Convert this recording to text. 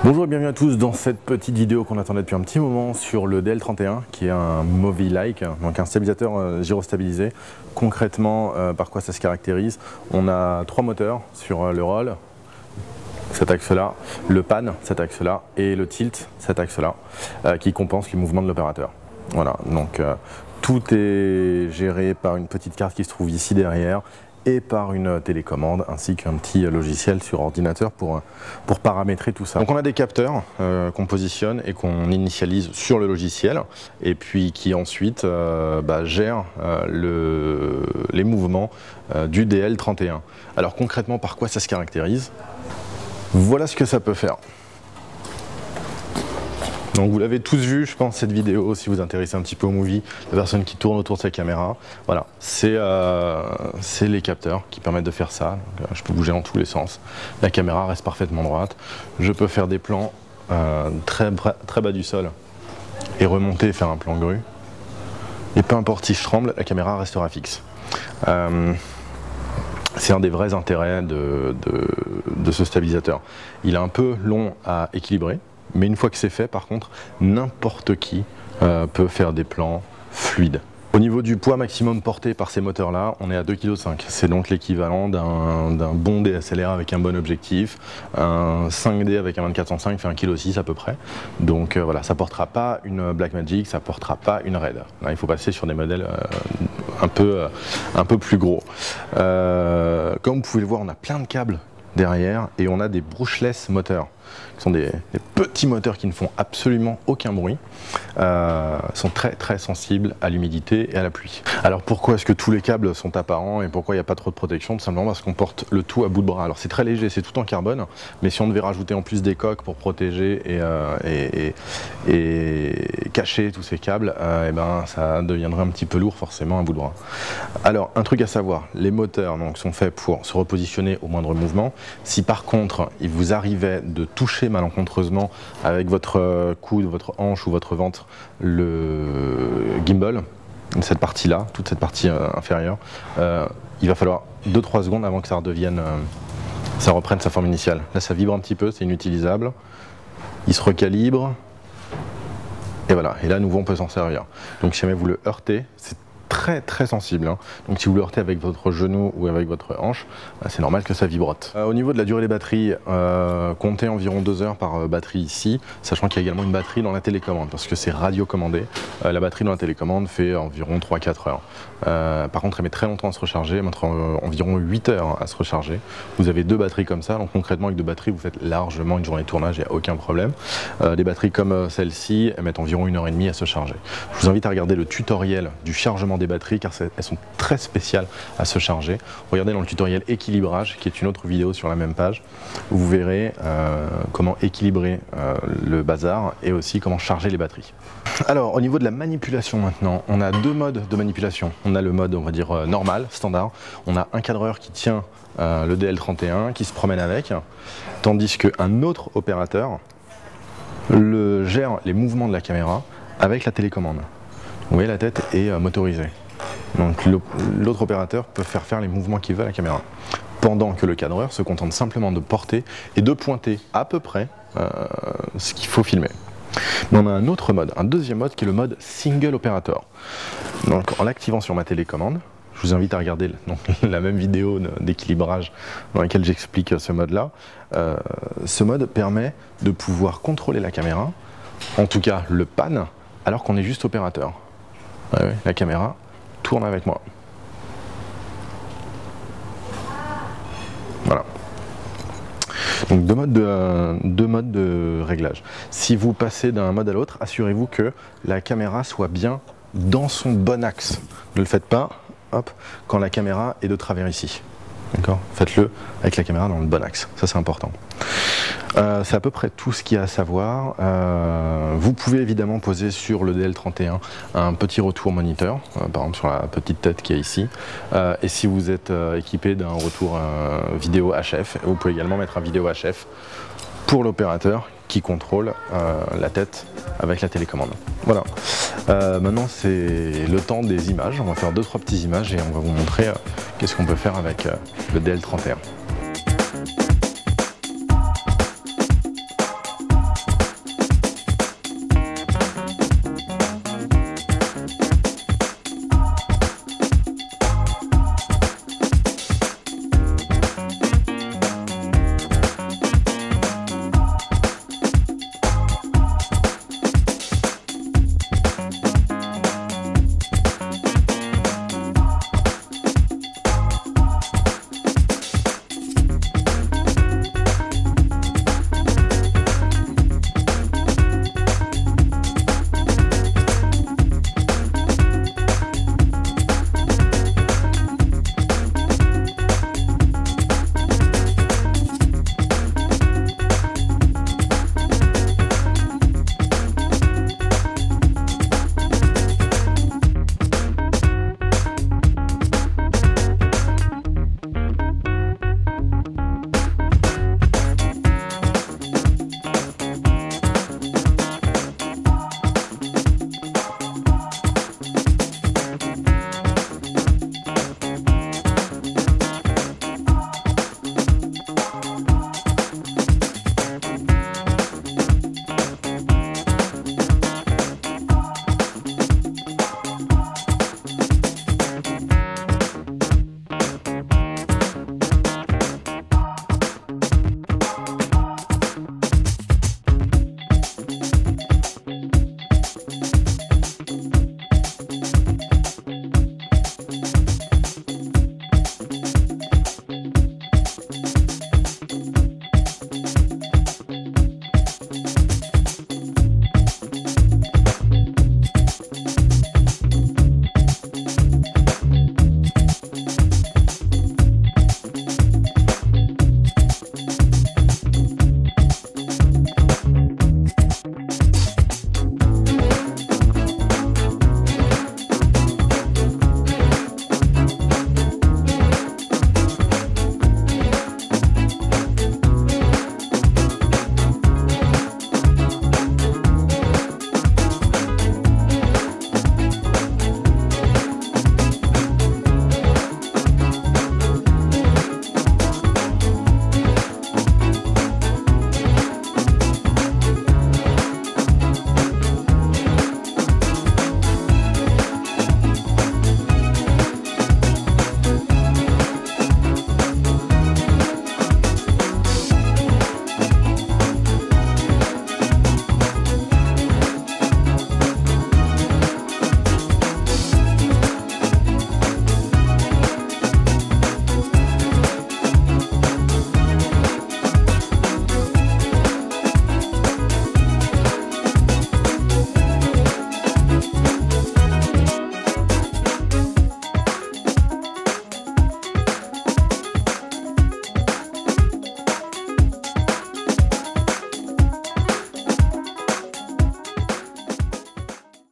Bonjour et bienvenue à tous dans cette petite vidéo qu'on attendait depuis un petit moment sur le DL31 qui est un Movi-like, donc un stabilisateur gyrostabilisé. Concrètement, par quoi ça se caractérise? On a trois moteurs sur le roll, cet axe-là, le pan, cet axe-là, et le tilt, cet axe-là, qui compense les mouvements de l'opérateur. Voilà, donc tout est géré par une petite carte qui se trouve ici derrière et par une télécommande ainsi qu'un petit logiciel sur ordinateur pour paramétrer tout ça. Donc on a des capteurs qu'on positionne et qu'on initialise sur le logiciel et puis qui ensuite gèrent les mouvements du DL31. Alors concrètement, par quoi ça se caractérise? Voilà ce que ça peut faire. Donc vous l'avez tous vu, je pense, cette vidéo, si vous vous intéressez un petit peu au Movi, la personne qui tourne autour de sa caméra. Voilà, c'est les capteurs qui permettent de faire ça. Donc, je peux bouger dans tous les sens. La caméra reste parfaitement droite. Je peux faire des plans très bas du sol et remonter et faire un plan grue. Et peu importe si je tremble, la caméra restera fixe. C'est un des vrais intérêts de ce stabilisateur. Il est un peu long à équilibrer. Mais une fois que c'est fait, par contre, n'importe qui peut faire des plans fluides. Au niveau du poids maximum porté par ces moteurs-là, on est à 2,5 kg. C'est donc l'équivalent d'un bon DSLR avec un bon objectif. Un 5D avec un 2405 fait 1,6 kg à peu près. Donc voilà, ça ne portera pas une Blackmagic, ça ne portera pas une Red. Là, il faut passer sur des modèles un peu plus gros. Comme vous pouvez le voir, on a plein de câbles derrière et on a des brushless moteurs. Ce sont des petits moteurs qui ne font absolument aucun bruit, sont très sensibles à l'humidité et à la pluie. Alors pourquoi est-ce que tous les câbles sont apparents et pourquoi il n'y a pas trop de protection? Tout simplement parce qu'on porte le tout à bout de bras. Alors c'est très léger, c'est tout en carbone, mais si on devait rajouter en plus des coques pour protéger et cacher tous ces câbles, ça deviendrait un petit peu lourd forcément à bout de bras. Alors un truc à savoir, les moteurs donc, sont faits pour se repositionner au moindre mouvement. Si par contre il vous arrivait de toucher malencontreusement avec votre coude, votre hanche ou votre ventre le gimbal, cette partie-là, toute cette partie inférieure, il va falloir 2-3 secondes avant que ça redevienne, ça reprenne sa forme initiale. Là ça vibre un petit peu, c'est inutilisable, il se recalibre, et voilà, et là à nouveau on peut s'en servir. Donc si jamais vous le heurtez, c'est très sensible, hein. Donc si vous le heurtez avec votre genou ou avec votre hanche, c'est normal que ça vibrote. Au niveau de la durée des batteries, comptez environ 2 heures par batterie ici, sachant qu'il y a également une batterie dans la télécommande, parce que c'est radiocommandé. La batterie dans la télécommande fait environ 3-4 heures. Par contre elle met très longtemps à se recharger, elle met environ 8 heures à se recharger. Vous avez 2 batteries comme ça, donc concrètement avec 2 batteries vous faites largement une journée de tournage, il n'y a aucun problème. Des batteries comme celle-ci, elles mettent environ 1h30 à se charger. Je vous invite à regarder le tutoriel du chargement des batteries car elles sont très spéciales à se charger. Regardez dans le tutoriel équilibrage qui est une autre vidéo sur la même page où vous verrez comment équilibrer le bazar et aussi comment charger les batteries. Alors au niveau de la manipulation maintenant, on a 2 modes de manipulation. On a le mode on va dire normal, standard. On a un cadreur qui tient le DL31 qui se promène avec, tandis qu'un autre opérateur gère les mouvements de la caméra avec la télécommande. Vous voyez, la tête est motorisée. Donc l'autre opérateur peut faire les mouvements qu'il veut à la caméra. Pendant que le cadreur se contente simplement de porter et de pointer à peu près ce qu'il faut filmer. Mais on a un autre mode, un deuxième mode qui est le mode single operator. Donc en l'activant sur ma télécommande, je vous invite à regarder la même vidéo d'équilibrage dans laquelle j'explique ce mode-là. Ce mode permet de pouvoir contrôler la caméra, en tout cas le pan, alors qu'on est juste opérateur. Ouais, la caméra tourne avec moi. Voilà. Donc deux modes de réglage. Si vous passez d'un mode à l'autre, assurez-vous que la caméra soit bien dans son bon axe. Ne le faites pas quand la caméra est de travers ici. D'accord ? Faites-le avec la caméra dans le bon axe. Ça c'est important. C'est à peu près tout ce qu'il y a à savoir. Vous pouvez évidemment poser sur le DL31 un petit retour moniteur, par exemple sur la petite tête qui est ici. Et si vous êtes équipé d'un retour vidéo HF, vous pouvez également mettre un vidéo HF pour l'opérateur qui contrôle la tête avec la télécommande. Voilà. Maintenant c'est le temps des images. On va faire 2-3 petites images et on va vous montrer qu'est-ce qu'on peut faire avec le DL31.